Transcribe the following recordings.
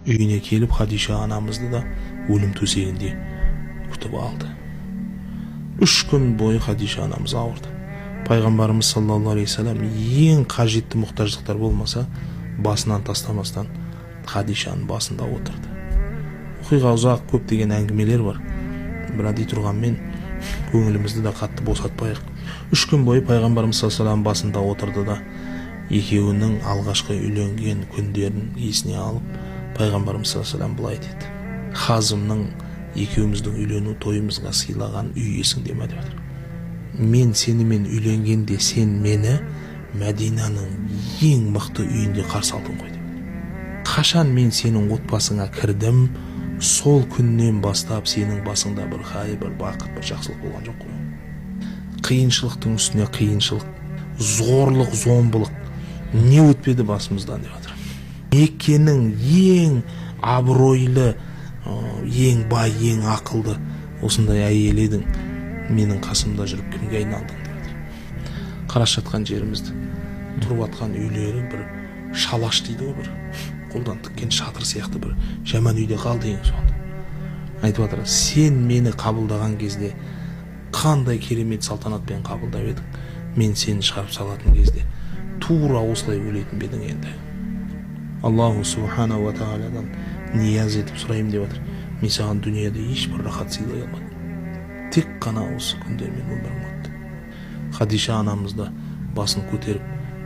Үйіне келіп Хадиша анамызды да өлім төсегінде күтіп алды. 3 күн бойы Хадиша анамыз ауырды. Пайғамбарымыз саллаллаху алейхи вассалам ең қажетті мұқтаждықтар болмаса, басынан тастамастан Хадишаның басында отырды. Оқиға ұзақ, көптеген әңгімелер бар. Бірақ дей тұрғанмен көңілімізді да қатты босатпайық. 3 күн бойы Пайғамбарымыз саллаллаху алейхи вассалам басында отырды да екеуінің алғашқы үйленген күндерін есіне алып, Пайғамбарымыз саллаллаху алейхи вассалам былай деді: Хазымның екеуміздің үйлену тойымызға сыйлаған үй есіңде ме деп жатыр. Мен сенімен үйленгенде сен мені Мәдинаның ең мықты үйінде қарсы алдың ғой деп. Қашан мен сенің отбасыңа кірдім, сол күннен бастап сенің басыңда бір хайыр, бір бақыт, бір жақсылық болған жоқ қой. Қиыншылықтың үстіне қиыншылық, зорлық, зомбылық не өтпеді басымыздан деп жатыр. Меккенің ең абыройлы, ең бай, ең ақылды осындай әйел едің, менің қасымда жүріп кімге айналдың деп жатыр. Қарап жатқан жерімізді, тұрып жатқан үйлері бір шалаш дейді ғой, бір қолдан тіккен шатыр сияқты бір жаман үйде қалды ең сонда. Айтып жатыр, сен мені қабылдаған кезде қандай керемет салтанатпен қабылдап едің, мен сені шығарып салатын кезде тура осылай өлетін бедің енді. Аллаху субхана ва тағаладан нияз етіп сұрайым деп жатыр. Мен саған дүниеде ешбір рахат сыйлай алмадым. Тек қана осы күндермен өмірім өтті. Хадиша анамызда басын көтеріп,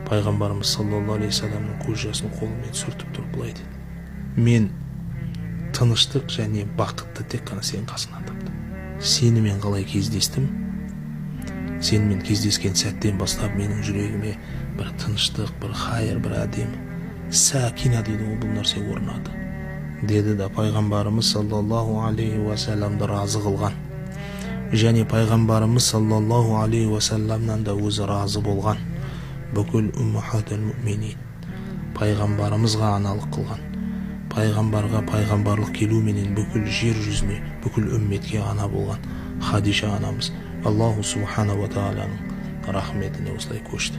Пайғамбарымыз саллаллаху алейхи вассаламның көз жасын қолымен сүртіп тұрып былай деді: мен тыныштық және бақытты тек қана сенің қасыңнан таптым. Сенімен қалай кездестім, сенімен кездескен сәттен бастап менің жүрегіме бір тыныштық, бір хайыр, бір әдемі сәкина дейді ғой, бұл нәрсе орнады деді да Пайғамбарымыз саллаллаху алейхи уассаламды разы қылған, және Пайғамбарымыз саллаллаху алейхи уассаламнан да өзі разы болған бүкіл уммахатул муъминин, Пайғамбарымызға аналық қылған, Пайғамбарға пайғамбарлық келуменен бүкіл жер жүзіне, бүкіл үмметке ана болған Хадиша анамыз Аллаху субхана ва тағаланың рахметіне осылай көшті.